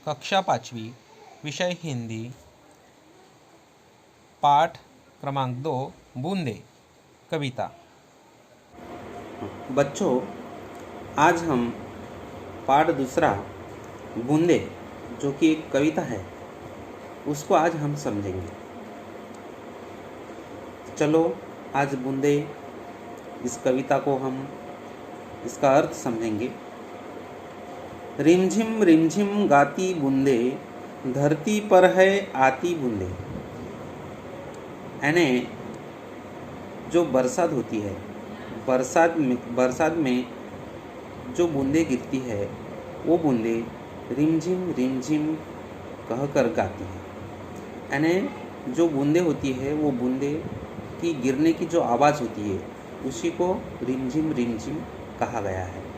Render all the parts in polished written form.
कक्षा 5वी, विषय हिंदी, पाठ क्रमांक 2, बूंदे, कविता। बच्चों, आज हम पाठ दूसरा बूंदे, जो कि एक कविता है, उसको आज हम समझेंगे। चलो आज बूंदे इस कविता को हम इसका अर्थ समझेंगे। रिमझिम गाती बूंदे, धरती पर है आती बूंदे। यानी जो बरसात होती है, बरसात में जो बूंदे गिरती है, वो बूंदे रिमझिम रिमझिम कहकर गाती है। यानी जो बूंदे होती है, वो बूंदे की गिरने की जो आवाज़ होती है, उसी को रिमझिम रिमझिम कहा गया है।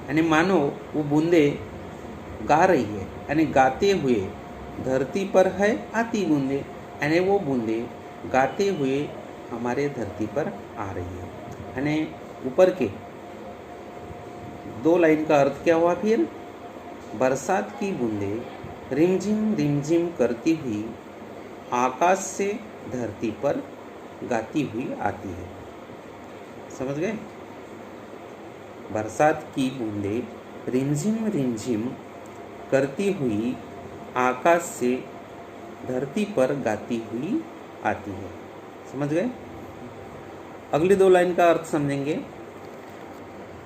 यानी मानो वो बूंदे गा रही है, यानी गाते हुए धरती पर है आती बूंदे, यानी वो बूंदे गाते हुए हमारे धरती पर आ रही है। यानी ऊपर के 2 लाइन का अर्थ क्या हुआ फिर? बरसात की बूंदे रिमझिम रिमझिम करती हुई आकाश से धरती पर गाती हुई आती है। समझ गए? बरसात की बूंदे रिमझिम रिमझिम करती हुई आकाश से धरती पर गाती हुई आती है। समझ गए? अगली 2 लाइन का अर्थ समझेंगे।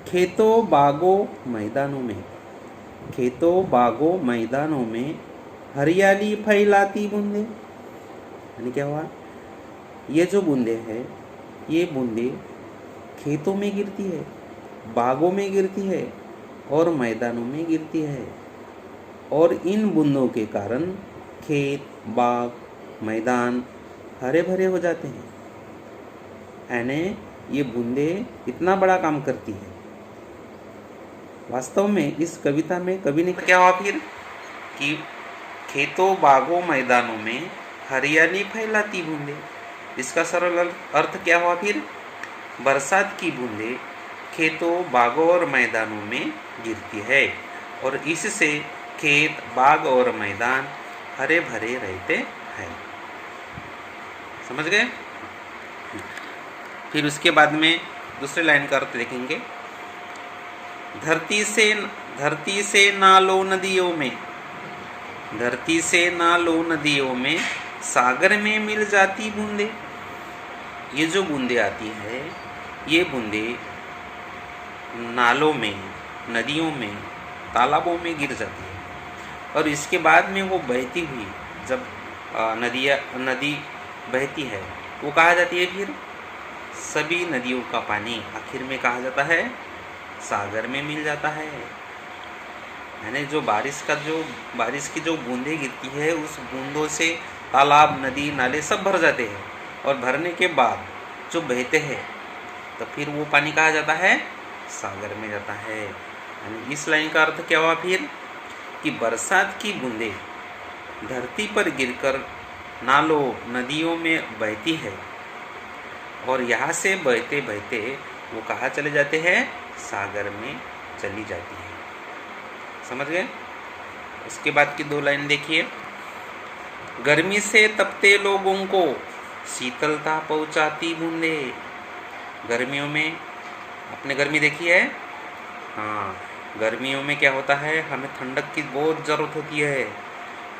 खेतों बागों मैदानों में, खेतों बागों मैदानों में हरियाली फैलाती बूंदे। यानी क्या हुआ? ये जो बूंदे हैं, ये बूंदे खेतों में गिरती है, बागों में गिरती है और मैदानों में गिरती है। और इन बूंदों के कारण खेत, बाग, मैदान हरे भरे हो जाते हैं। यानी ये बूंदे इतना बड़ा काम करती है। वास्तव में इस कविता में कवि ने क्या हुआ फिर कि खेतों बागों मैदानों में हरियाली फैलाती बूंदे। इसका सरल अर्थ क्या हुआ फिर? बरसात की बूंदे खेतों बागों और मैदानों में गिरती है और इससे खेत, बाग और मैदान हरे भरे रहते हैं। समझ गए? फिर उसके बाद में दूसरे लाइन का अर्थ देखेंगे। धरती से नालों नदियों में, धरती से नालों नदियों में सागर में मिल जाती बूंदे। ये जो बूंदे आती है, ये बूंदे नालों में, नदियों में, तालाबों में गिर जाती है और इसके बाद में वो बहती हुई, जब नदी बहती है, वो कहा जाती है फिर सभी नदियों का पानी आखिर में कहा जाता है सागर में मिल जाता है। यानी जो बारिश की जो बूंदें गिरती है, उस बूंदों से तालाब, नदी, नाले सब भर जाते हैं और भरने के बाद जो बहते हैं, तो फिर वो पानी कहा जाता है सागर में जाता है। यानी इस लाइन का अर्थ क्या हुआ फिर कि बरसात की बूंदें धरती पर गिरकर नालों, नदियों में बहती है और यहाँ से बहते बहते वो कहाँ चले जाते हैं? सागर में चली जाती है। समझ गए? उसके बाद की 2 लाइन देखिए। गर्मी से तपते लोगों को शीतलता पहुँचाती बूंदे। गर्मियों में आपने गर्मी देखी है? हाँ, गर्मियों में क्या होता है? हमें ठंडक की बहुत ज़रूरत होती है,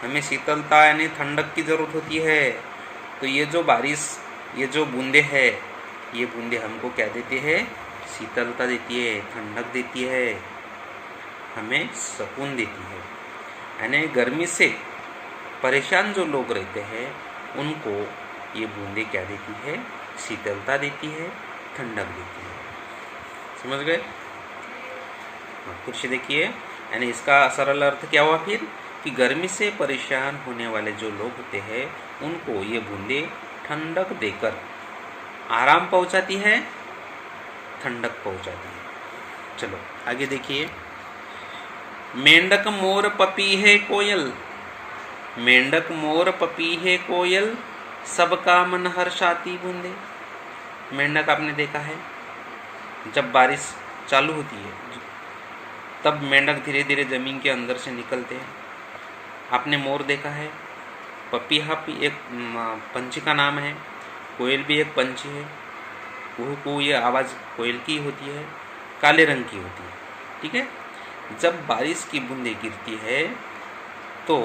हमें शीतलता यानी ठंडक की ज़रूरत होती है। तो ये जो बारिश, ये जो बूंदे हैं, ये बूंदे हमको क्या देती है? शीतलता देती है, ठंडक देती है, हमें सुकून देती है। यानी गर्मी से परेशान जो लोग रहते हैं, उनको ये बूंदे क्या देती है? शीतलता देती है, ठंडक देती है। समझ गए? कुछ देखिए। यानी इसका सरल अर्थ क्या हुआ फिर कि गर्मी से परेशान होने वाले जो लोग होते हैं, उनको ये बूंदे ठंडक देकर आराम पहुंचाती है, ठंडक पहुंचाती है। चलो आगे देखिए। मेंढक मोर पपी है कोयल, मेंढक मोर पपी है कोयल, सबका मन हर्षाती बूंदे। मेंढक आपने देखा है, जब बारिश चालू होती है तब मेंढक धीरे धीरे ज़मीन के अंदर से निकलते हैं आपने मोर देखा है, पपीहा भी एक पंछी का नाम है, कोयल भी एक पंछी है। कुहू ये आवाज़ कोयल की होती है, काले रंग की होती है। ठीक है। जब बारिश की बूंदें गिरती है तो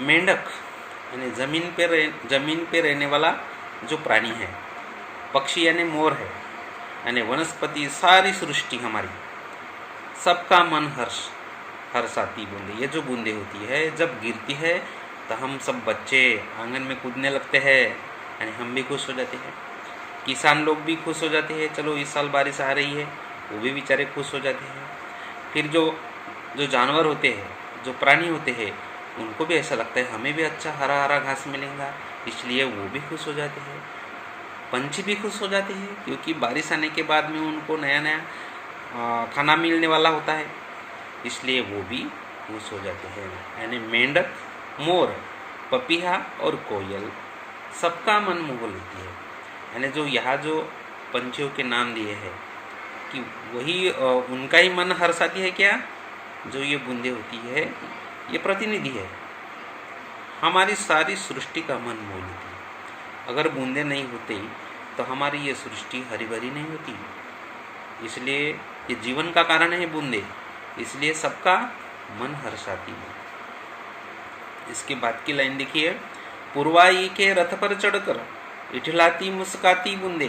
मेंढक यानी ज़मीन पे रहने वाला जो प्राणी है, पक्षी यानी मोर है, यानी वनस्पति, सारी सृष्टि हमारी, सबका मन हर्षाती बूंदे, ये जो बूंदे होती है जब गिरती है तो हम सब बच्चे आंगन में कूदने लगते हैं, यानी हम भी खुश हो जाते हैं। किसान लोग भी खुश हो जाते हैं, चलो इस साल बारिश आ रही है, वो भी बेचारे खुश हो जाते हैं। फिर जो जानवर होते हैं, जो प्राणी होते हैं, उनको भी ऐसा लगता है हमें भी अच्छा हरा हरा घास मिलेगा, इसलिए वो भी खुश हो जाते हैं। पंछी भी खुश हो जाते हैं क्योंकि बारिश आने के बाद में उनको नया नया खाना मिलने वाला होता है, इसलिए वो भी खुश हो जाते हैं। यानी मेंढक, मोर, पपीहा और कोयल सबका मन मोह लेती है। यानी जो यहाँ जो पंछियों के नाम दिए हैं कि वही उनका ही मन हर्षाती है क्या, जो ये बूंदे होती है ये प्रतिनिधि है, हमारी सारी सृष्टि का मन मोह लेती है। अगर बूंदे नहीं होते तो हमारी ये सृष्टि हरी भरी नहीं होती, इसलिए ये जीवन का कारण है बूंदे, इसलिए सबका मन हर्षाती है। इसके बाद की लाइन देखिए, पुरवाई के रथ पर चढ़कर इठलाती मुस्काती बूंदे।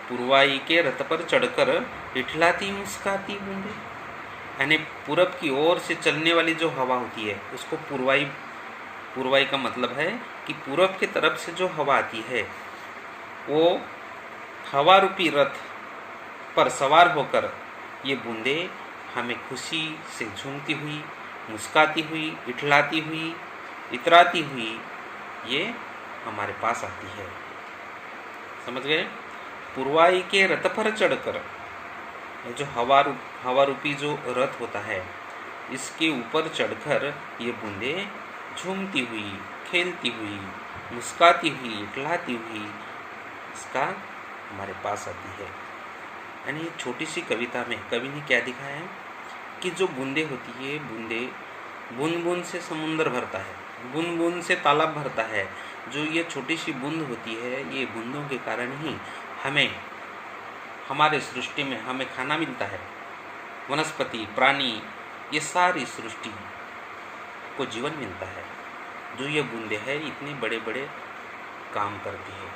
पुरवाई के रथ पर चढ़कर इठलाती मुस्काती बूंदे, यानी पूरब की ओर से चलने वाली जो हवा होती है उसको पुरवाई का मतलब है कि पूरब की तरफ से जो हवा आती है, वो हवा रूपी रथ पर सवार होकर ये बूंदे हमें खुशी से झूमती हुई, मुस्काती हुई, इठलाती हुई, इतराती हुई ये हमारे पास आती है। समझ गए? पुरवाई के रथ पर चढ़कर, ये जो हवा रूपी जो रथ होता है, इसके ऊपर चढ़कर ये बूंदे झूमती हुई, खेलती हुई, मुस्काती हुई, इठलाती हुई इसका हमारे पास आती है। यानी छोटी सी कविता में कवि ने क्या दिखाया है कि जो बूंदे होती है, बूंदे बूंद बूंद से समुंदर भरता है, बूंद बूंद से तालाब भरता है। जो ये छोटी सी बूंद होती है, ये बूंदों के कारण ही हमें, हमारे सृष्टि में हमें खाना मिलता है, वनस्पति, प्राणी, ये सारी सृष्टि को जीवन मिलता है। जो ये बूंदे हैं इतने बड़े बड़े काम करती है।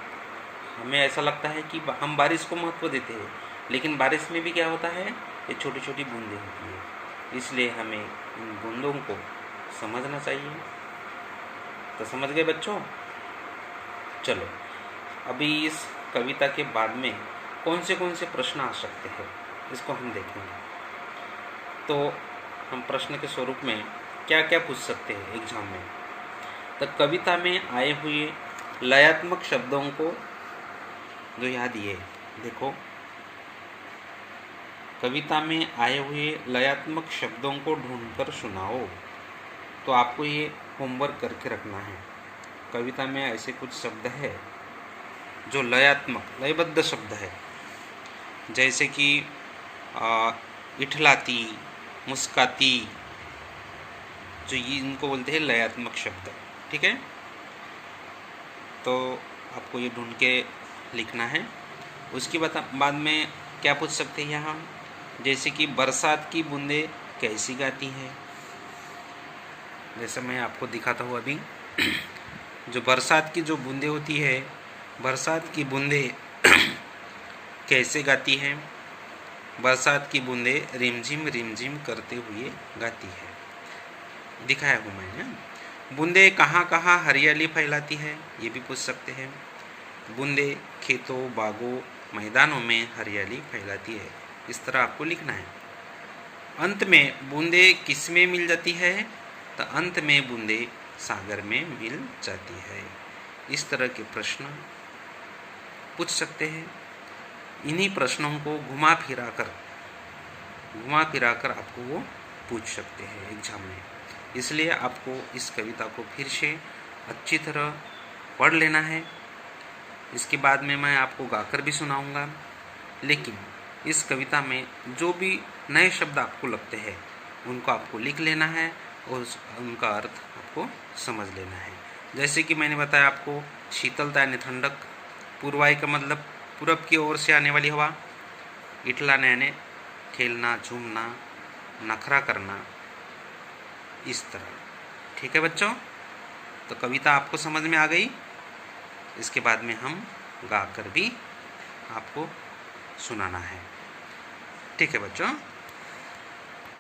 हमें ऐसा लगता है कि हम बारिश को महत्व देते हैं, लेकिन बारिश में भी क्या होता है, ये छोटी छोटी बूंदें होती है, इसलिए हमें इन बूंदों को समझना चाहिए। तो समझ गए बच्चों? चलो अभी इस कविता के बाद में कौन से प्रश्न आ सकते हैं इसको हम देखेंगे। तो हम प्रश्न के स्वरूप में क्या क्या पूछ सकते हैं एग्जाम में। तो कविता में आए हुए लयात्मक शब्दों को जो यहाँ दिए, देखो कविता में आए हुए लयात्मक शब्दों को ढूंढकर सुनाओ। तो आपको ये होमवर्क करके रखना है। कविता में ऐसे कुछ शब्द है जो लयबद्ध शब्द है, जैसे कि इठलाती, मुस्काती, जो ये इनको बोलते हैं लयात्मक शब्द। ठीक है, तो आपको ये ढूंढ के लिखना है। उसके बाद में क्या पूछ सकते हैं यहाँ, जैसे कि बरसात की बूंदें कैसी गाती है। जैसे मैं आपको दिखाता हूँ अभी, जो बरसात की जो बूंदें होती है, बरसात की बूंदें कैसे गाती हैं। बरसात की बूंदें रिमझिम रिमझिम करते हुए गाती है, दिखाया हूँ मैंने। बूंदें कहाँ कहाँ हरियाली फैलाती है, ये भी पूछ सकते हैं। बूंदें खेतों, बागों, मैदानों में हरियाली फैलाती है, इस तरह आपको लिखना है। अंत में बूंदें किस में मिल जाती है, तो अंत में बूंदें सागर में मिल जाती है। इस तरह के प्रश्न पूछ सकते हैं। इन्हीं प्रश्नों को घुमा फिरा कर आपको वो पूछ सकते हैं एग्जाम में। इसलिए आपको इस कविता को फिर से अच्छी तरह पढ़ लेना है। इसके बाद में मैं आपको गाकर भी सुनाऊंगा, लेकिन इस कविता में जो भी नए शब्द आपको लगते हैं उनको आपको लिख लेना है और उनका अर्थ आपको समझ लेना है। जैसे कि मैंने बताया आपको, शीतलता यानी ठंडक, पूर्वाई का मतलब पूरब की ओर से आने वाली हवा, इटलाना यानी खेलना, झूमना, नखरा करना, इस तरह। ठीक है बच्चों, तो कविता आपको समझ में आ गई। इसके बाद में हम गा कर भी आपको सुनाना है। ठीक है बच्चों।